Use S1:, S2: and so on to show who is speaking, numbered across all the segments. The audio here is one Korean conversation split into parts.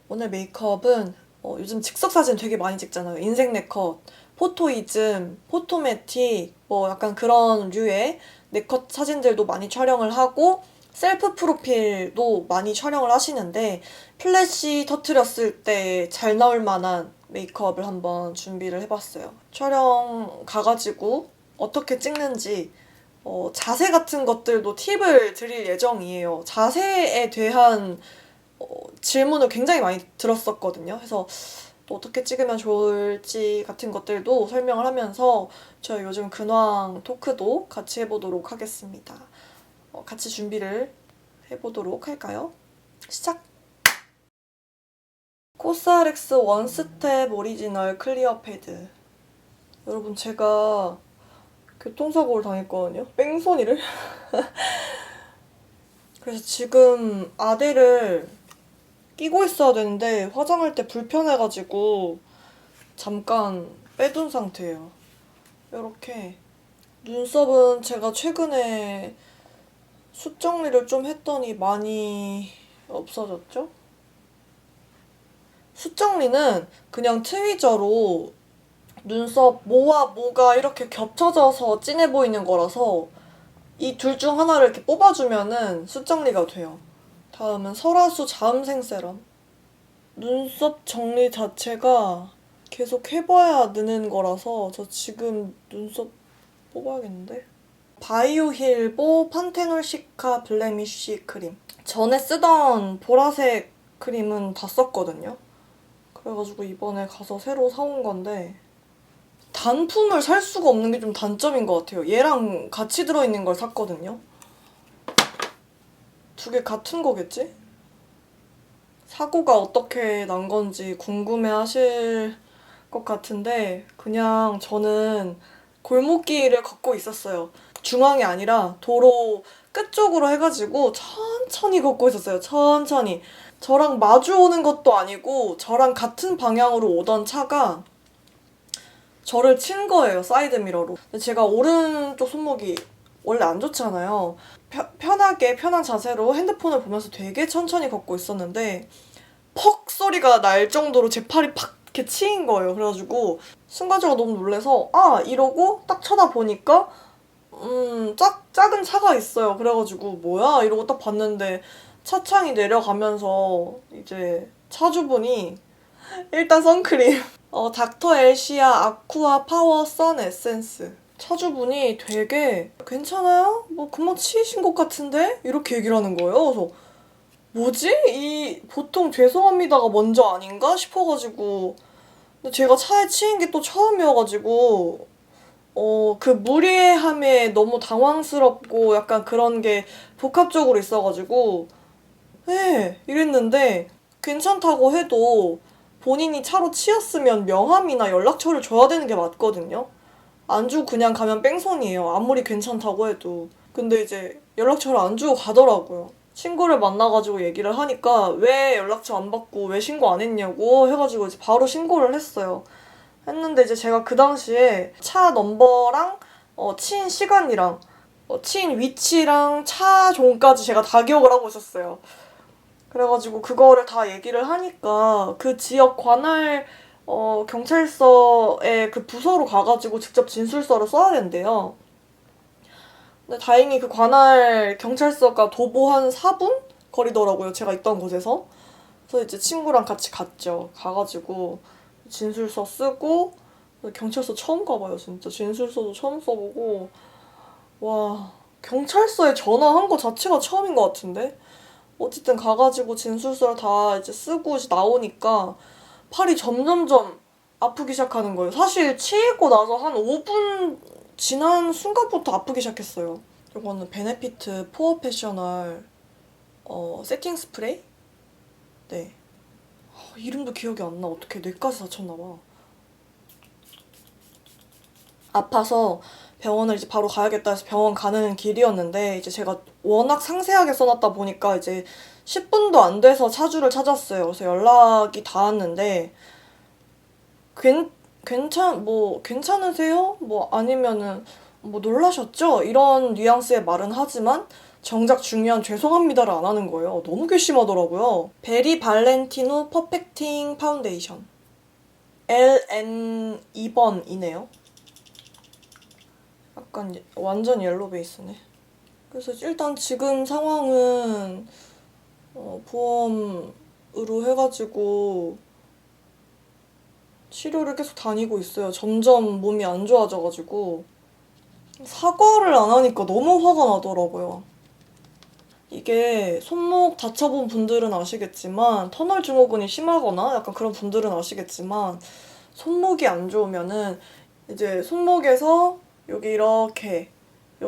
S1: 오늘 메이크업은 요즘 즉석 사진 되게 많이 찍잖아요. 인생 네컷, 포토이즘, 포토매틱, 뭐 약간 그런 류의 네컷 사진들도 많이 촬영을 하고 셀프 프로필도 많이 촬영을 하시는데 플래시 터트렸을 때 잘 나올 만한 메이크업을 한번 준비를 해봤어요. 촬영 가가지고 어떻게 찍는지 자세 같은 것들도 팁을 드릴 예정이에요. 자세에 대한 질문을 굉장히 많이 들었었거든요. 그래서 또 어떻게 찍으면 좋을지 같은 것들도 설명을 하면서 저희 요즘 근황 토크도 같이 해보도록 하겠습니다. 같이 준비를 해보도록 할까요? 시작! 코스알엑스 원스텝 오리지널 클리어 패드. 여러분, 제가 교통사고를 당했거든요. 뺑소니를. 그래서 지금 아대를 끼고 있어야 되는데 화장할 때 불편해가지고 잠깐 빼둔 상태예요. 이렇게 눈썹은 제가 최근에 숱 정리를 좀 했더니 많이 없어졌죠? 숱 정리는 그냥 트위저로 눈썹 모와 모가 이렇게 겹쳐져서 진해 보이는 거라서 이 둘 중 하나를 이렇게 뽑아주면은 숱 정리가 돼요. 다음은 설화수 자음생 세럼. 눈썹 정리 자체가 계속 해봐야 느는 거라서 저 지금 눈썹 뽑아야겠는데? 바이오힐보 판테놀 시카 블레미쉬 크림. 전에 쓰던 보라색 크림은 다 썼거든요. 그래가지고 이번에 가서 새로 사온 건데 단품을 살 수가 없는 게 좀 단점인 것 같아요. 얘랑 같이 들어있는 걸 샀거든요. 두 개 같은 거겠지? 사고가 어떻게 난 건지 궁금해 하실 것 같은데 그냥 저는 골목길을 걷고 있었어요. 중앙이 아니라 도로 끝쪽으로 해가지고 천천히 걷고 있었어요. 천천히. 저랑 마주 오는 것도 아니고 저랑 같은 방향으로 오던 차가 저를 친 거예요. 사이드미러로. 근데 제가 오른쪽 손목이 원래 안 좋잖아요. 편하게 편한 자세로 핸드폰을 보면서 되게 천천히 걷고 있었는데 퍽 소리가 날 정도로 제 팔이 팍 이렇게 치인 거예요. 그래가지고 순간적으로 너무 놀라서 아 이러고 딱 쳐다보니까 작은 차가 있어요. 그래가지고 뭐야 이러고 딱 봤는데 차창이 내려가면서 이제 차주분이 일단 선크림 닥터 엘시아 아쿠아 파워 선 에센스. 차주분이 되게 괜찮아요? 뭐 금방 치이신 것 같은데? 이렇게 얘기를 하는 거예요. 그래서 뭐지? 이 보통 죄송합니다가 먼저 아닌가 싶어가지고 근데 제가 차에 치인 게 또 처음이어가지고 그 무례함에 너무 당황스럽고 약간 그런 게 복합적으로 있어가지고 네 이랬는데 괜찮다고 해도 본인이 차로 치였으면 명함이나 연락처를 줘야 되는 게 맞거든요. 안 주고 그냥 가면 뺑소니예요. 아무리 괜찮다고 해도. 근데 이제 연락처를 안 주고 가더라고요. 친구를 만나가지고 얘기를 하니까 왜 연락처 안 받고 왜 신고 안 했냐고 해가지고 이제 바로 신고를 했어요. 했는데 이제 제가 그 당시에 차 넘버랑 치인 시간이랑 치인 위치랑 차 종까지 제가 다 기억을 하고 있었어요. 그래가지고 그거를 다 얘기를 하니까 그 지역 관할 경찰서에 그 부서로 가가지고 직접 진술서를 써야 된대요. 근데 다행히 그 관할 경찰서가 도보 한 4분 거리더라고요. 제가 있던 곳에서. 그래서 이제 친구랑 같이 갔죠. 가가지고 진술서 쓰고 경찰서 처음 가봐요. 진짜 진술서도 처음 써보고 와 경찰서에 전화한 거 자체가 처음인 것 같은데 어쨌든 가가지고 진술서를 다 이제 쓰고 이제 나오니까 팔이 점점점 아프기 시작하는 거예요. 사실 치이고 나서 한 5분 지난 순간부터 아프기 시작했어요. 이거는 베네피트 포어 패셔널 세팅 스프레이? 네. 이름도 기억이 안 나. 어떻게 뇌까지 다쳤나 봐. 아파서 병원을 이제 바로 가야겠다 해서 병원 가는 길이었는데 이제 제가 워낙 상세하게 써놨다 보니까 이제 10분도 안 돼서 차주를 찾았어요. 그래서 연락이 닿았는데 괜찮으세요? 뭐 아니면은 뭐 놀라셨죠? 이런 뉘앙스의 말은 하지만 정작 중요한 죄송합니다를 안 하는 거예요. 너무 괘씸하더라고요. 베리 발렌티노 퍼펙팅 파운데이션. LN 2번이네요. 약간 완전 옐로 베이스네. 그래서 일단 지금 상황은 보험으로 해가지고 치료를 계속 다니고 있어요. 점점 몸이 안 좋아져가지고 사과를 안 하니까 너무 화가 나더라고요. 이게 손목 다쳐본 분들은 아시겠지만 터널 증후군이 심하거나 약간 그런 분들은 아시겠지만 손목이 안 좋으면은 이제 손목에서 여기 이렇게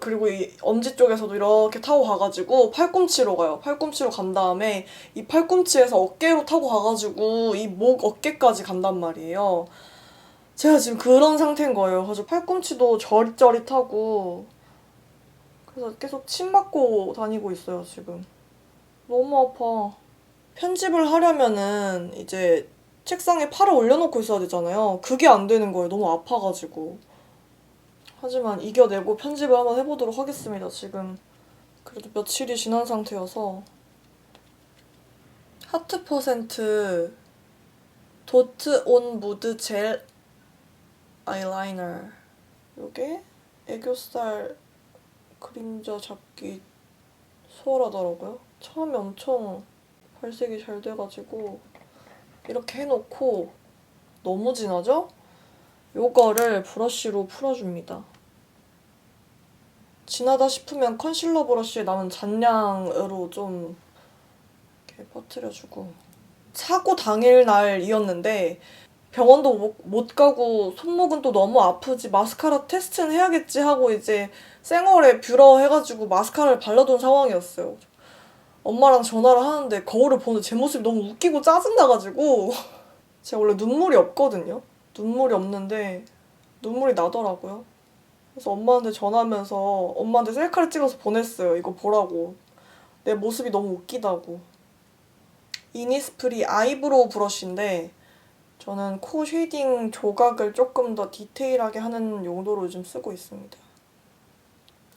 S1: 그리고 이 엄지 쪽에서도 이렇게 타고 가가지고 팔꿈치로 가요. 팔꿈치로 간 다음에 이 팔꿈치에서 어깨로 타고 가가지고 이 목 어깨까지 간단 말이에요. 제가 지금 그런 상태인 거예요. 그래서 팔꿈치도 저릿저릿하고 그래서 계속 침 맞고 다니고 있어요, 지금. 너무 아파. 편집을 하려면은 이제 책상에 팔을 올려놓고 있어야 되잖아요. 그게 안 되는 거예요. 너무 아파가지고. 하지만 이겨내고 편집을 한번 해보도록 하겠습니다, 지금. 그래도 며칠이 지난 상태여서. 하트 퍼센트 도트 온 무드 젤 아이라이너. 요게 애교살 그림자 잡기 수월하더라고요. 처음에 엄청 발색이 잘 돼가지고 이렇게 해놓고 너무 진하죠? 요거를 브러쉬로 풀어줍니다. 진하다 싶으면 컨실러 브러쉬에 남은 잔량으로 좀 이렇게 퍼뜨려주고 사고 당일 날이었는데 병원도 못 가고 손목은 또 너무 아프지 마스카라 테스트는 해야겠지 하고 이제 쌩얼에 뷰러 해가지고 마스카라를 발라둔 상황이었어요. 엄마랑 전화를 하는데 거울을 보는데 제 모습이 너무 웃기고 짜증나가지고 제가 원래 눈물이 없거든요. 눈물이 없는데 눈물이 나더라고요. 그래서 엄마한테 전화하면서 엄마한테 셀카를 찍어서 보냈어요. 이거 보라고. 내 모습이 너무 웃기다고. 이니스프리 아이브로우 브러쉬인데 저는 코 쉐이딩 조각을 조금 더 디테일하게 하는 용도로 요즘 쓰고 있습니다.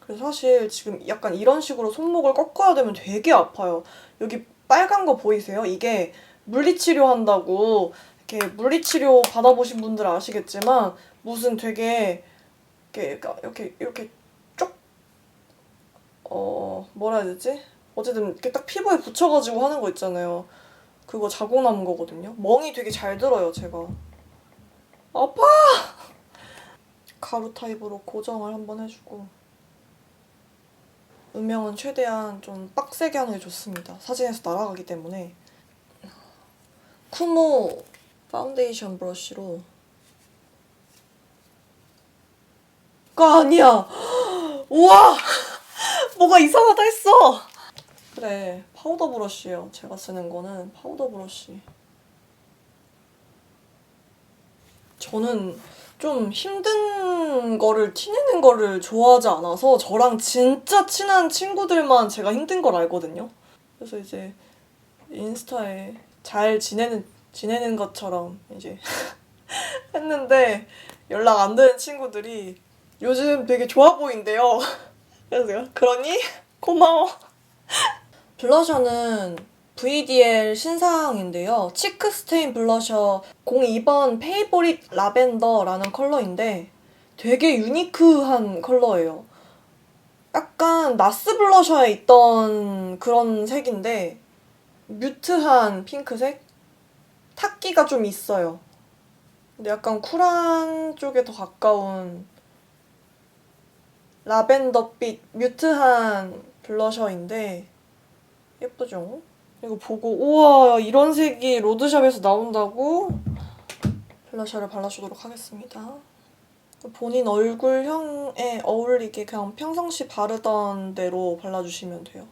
S1: 그래서 사실 지금 약간 이런 식으로 손목을 꺾어야 되면 되게 아파요. 여기 빨간 거 보이세요? 이게 물리치료 한다고 이렇게 물리치료 받아보신 분들 아시겠지만 무슨 되게 이렇게 쪽 뭐라 해야 되지? 어쨌든 이렇게 딱 피부에 붙여가지고 하는 거 있잖아요. 그거 자국 남은 거거든요. 멍이 되게 잘 들어요, 제가. 아파! 가루 타입으로 고정을 한번 해주고 음영은 최대한 좀 빡세게 하는 게 좋습니다. 사진에서 날아가기 때문에. 쿠모 파운데이션 브러쉬로 가 아니야! 우와! 뭐가 이상하다 했어! 그래, 파우더 브러쉬예요. 제가 쓰는 거는 파우더 브러쉬. 저는 좀 힘든 거를 티내는 거를 좋아하지 않아서 저랑 진짜 친한 친구들만 제가 힘든 걸 알거든요. 그래서 이제 인스타에 잘 지내는 것처럼 이제 했는데 연락 안 되는 친구들이 요즘 되게 좋아 보인대요. 그래서 제가 그러니? 고마워. 블러셔는 VDL 신상인데요. 치크 스테인 블러셔 02번 페이보릿 라벤더라는 컬러인데 되게 유니크한 컬러예요. 약간 나스 블러셔에 있던 그런 색인데 뮤트한 핑크색? 탁기가 좀 있어요. 근데 약간 쿨한 쪽에 더 가까운 라벤더빛 뮤트한 블러셔인데 예쁘죠? 이거 보고 우와 이런 색이 로드샵에서 나온다고 블러셔를 발라주도록 하겠습니다. 본인 얼굴형에 어울리게 그냥 평상시 바르던 대로 발라주시면 돼요.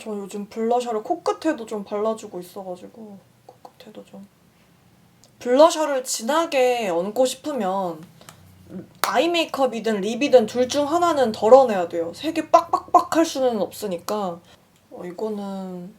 S1: 저 요즘 블러셔를 코끝에도 좀 발라주고 있어가지고 코끝에도 좀 블러셔를 진하게 얹고 싶으면 아이 메이크업이든 립이든 둘 중 하나는 덜어내야 돼요. 색이 빡빡빡 할 수는 없으니까 이거는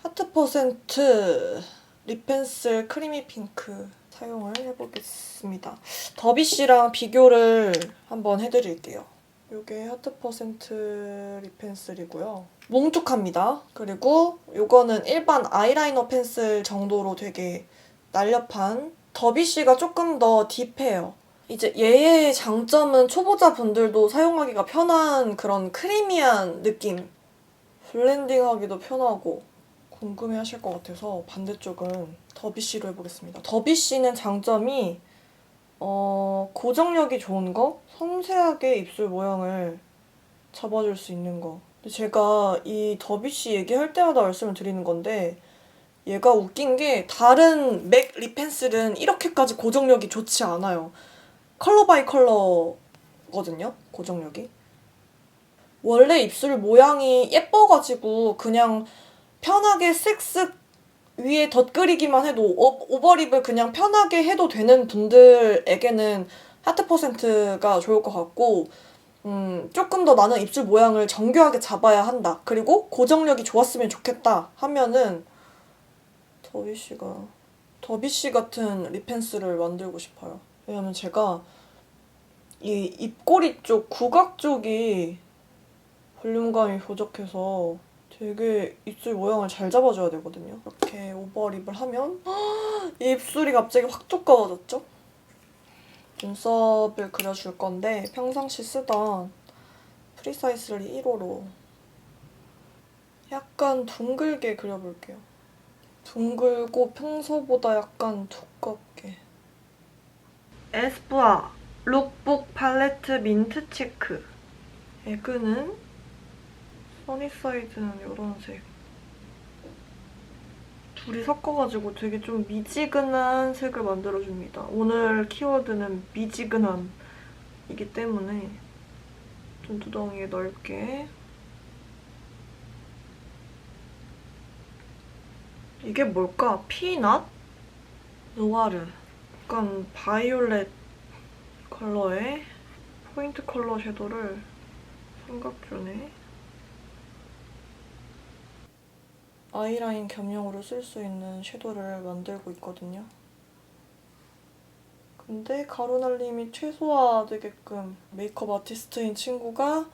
S1: 하트 퍼센트 립 펜슬 크리미 핑크 사용을 해보겠습니다. 더비씨랑 비교를 한번 해드릴게요. 이게 하트 퍼센트 립 펜슬이고요. 뭉툭합니다. 그리고 이거는 일반 아이라이너 펜슬 정도로 되게 날렵한 더비쉬가 조금 더 딥해요. 이제 얘의 장점은 초보자분들도 사용하기가 편한 그런 크리미한 느낌. 블렌딩하기도 편하고 궁금해하실 것 같아서 반대쪽은 더비쉬로 해보겠습니다. 더비쉬는 장점이 고정력이 좋은 거, 섬세하게 입술 모양을 잡아줄 수 있는 거. 근데 제가 이 더비쉬 얘기할 때마다 말씀을 드리는 건데 얘가 웃긴 게 다른 맥 립 펜슬은 이렇게까지 고정력이 좋지 않아요. 컬러 바이 컬러거든요, 고정력이. 원래 입술 모양이 예뻐가지고 그냥 편하게 쓱쓱 위에 덧그리기만 해도 오버립을 그냥 편하게 해도 되는 분들에게는 하트 퍼센트가 좋을 것 같고 조금 더 나는 입술 모양을 정교하게 잡아야 한다. 그리고 고정력이 좋았으면 좋겠다 하면은 더비쉬 같은 립 펜슬을 만들고 싶어요. 왜냐면 제가 이 입꼬리 쪽, 국악 쪽이 볼륨감이 부족해서 되게 입술 모양을 잘 잡아줘야 되거든요. 이렇게 오버립을 하면 이 입술이 갑자기 확 두꺼워졌죠? 눈썹을 그려줄 건데 평상시 쓰던 프리사이슬리 1호로 약간 둥글게 그려볼게요. 둥글고 평소보다 약간 두껍게. 에스쁘아 룩북 팔레트 민트 치크. 에그는 써니사이드는 이런 색. 둘이 섞어가지고 되게 좀 미지근한 색을 만들어줍니다. 오늘 키워드는 미지근함이기 때문에 좀 두덩이에 넓게. 이게 뭘까? 피넛? 노아르. 약간 바이올렛 컬러의 포인트 컬러 섀도우를 삼각존에 아이라인 겸용으로 쓸 수 있는 섀도우를 만들고 있거든요. 근데 가루날림이 최소화되게끔 메이크업 아티스트인 친구가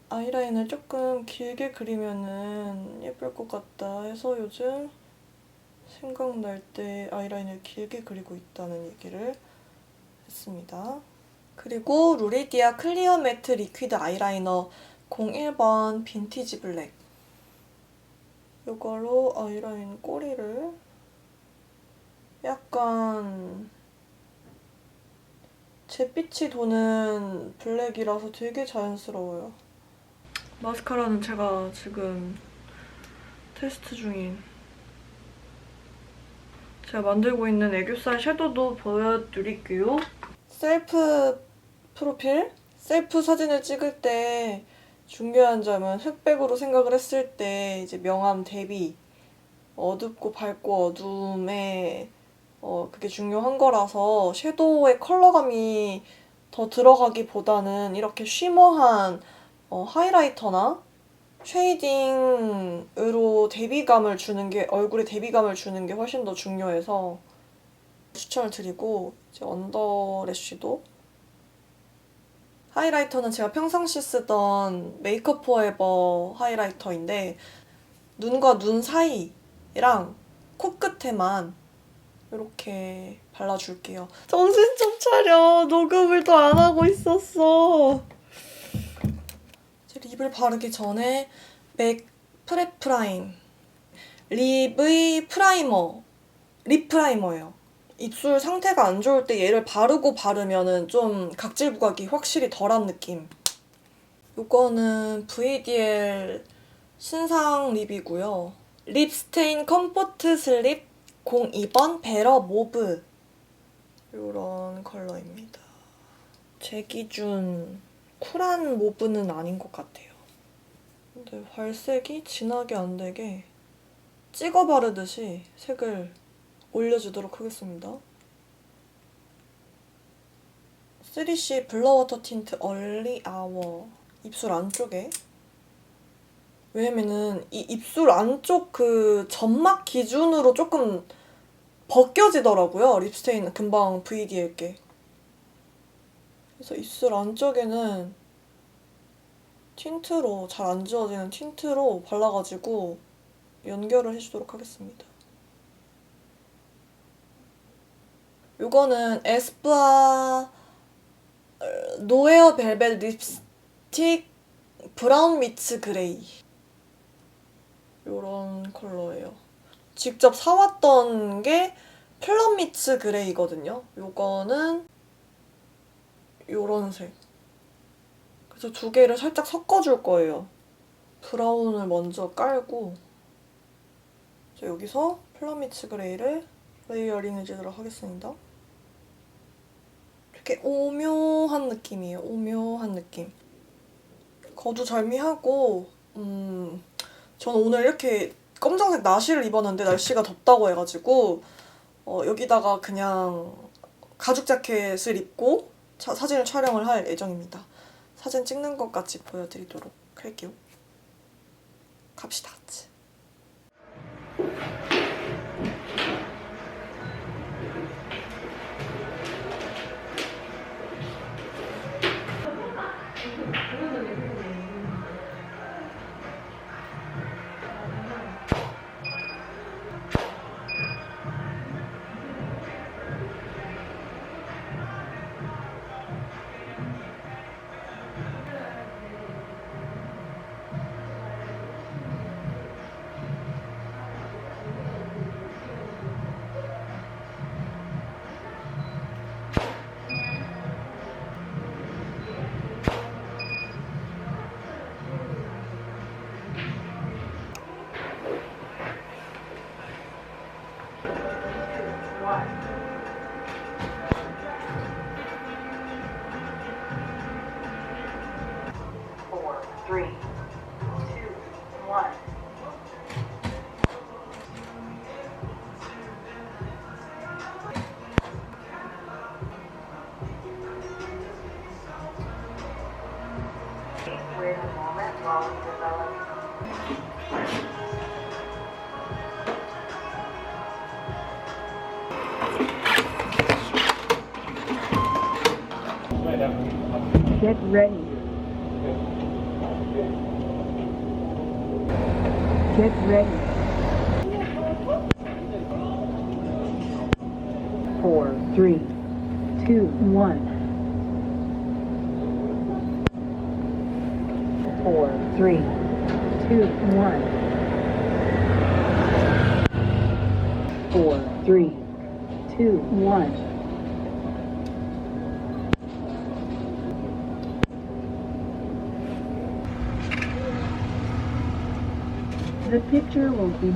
S1: 아이라인을 조금 길게 그리면은 예쁠 것 같다 해서 요즘 생각날 때 아이라인을 길게 그리고 있다는 얘기를 했습니다. 그리고 루리디아 클리어 매트 리퀴드 아이라이너 01번 빈티지 블랙. 이걸로 아이라인 꼬리를 약간 잿빛이 도는 블랙이라서 되게 자연스러워요. 마스카라는 제가 지금 테스트 중인 제가 만들고 있는 애교살 섀도우도 보여드릴게요. 셀프 프로필? 셀프 사진을 찍을 때 중요한 점은 흑백으로 생각을 했을 때 이제 명암 대비 어둡고 밝고 어둠에 그게 중요한 거라서 섀도우의 컬러감이 더 들어가기보다는 이렇게 쉬머한 하이라이터나 쉐이딩으로 대비감을 주는 게 얼굴에 대비감을 주는 게 훨씬 더 중요해서 추천을 드리고 이제 언더래쉬도 하이라이터는 제가 평상시 쓰던 메이크업 포에버 하이라이터인데 눈과 눈 사이랑 코끝에만 이렇게 발라줄게요. 정신 좀 차려. 녹음을 더 안 하고 있었어. 이제 립을 바르기 전에 맥 프레 프라임. 립의 프라이머. 립 프라이머예요. 입술 상태가 안 좋을 때 얘를 바르고 바르면은 좀 각질 부각이 확실히 덜한 느낌. 이거는 VDL 신상 립이고요. 립 스테인 컴포트 슬립 02번 베러 모브 이런 컬러입니다. 제 기준 쿨한 모브는 아닌 것 같아요. 근데 발색이 진하게 안 되게 찍어 바르듯이 색을 올려주도록 하겠습니다. 3C 블러워터 틴트 얼리 아워 입술 안쪽에 왜냐면은 이 입술 안쪽 그 점막 기준으로 조금 벗겨지더라고요. 립스테인 금방 VDL게. 그래서 입술 안쪽에는 틴트로, 잘 안 지워지는 틴트로 발라가지고 연결을 해주도록 하겠습니다. 이거는 에스쁘아 노에어 벨벳 립스틱 브라운 미츠 그레이, 요런 컬러예요. 직접 사왔던 게 플럼 미츠 그레이거든요. 요거는 요런 색. 그래서 두 개를 살짝 섞어줄 거예요. 브라운을 먼저 깔고 여기서 플럼 미츠 그레이를 레이어링 해주도록 하겠습니다. 이렇게 오묘한 느낌이에요. 오묘한 느낌. 거두절미하고 저는 오늘 이렇게 검정색 나시를 입었는데 날씨가 덥다고 해가지고 여기다가 그냥 가죽 자켓을 입고 사진을 촬영을 할 예정입니다. 사진 찍는 것 같이 보여드리도록 할게요. 갑시다. 같이.
S2: Wait a moment while we develop. Get ready. Get ready. 4, 3, 2, 1. 4, 3, 2, 1. 4, 3, 2, 1. The picture will be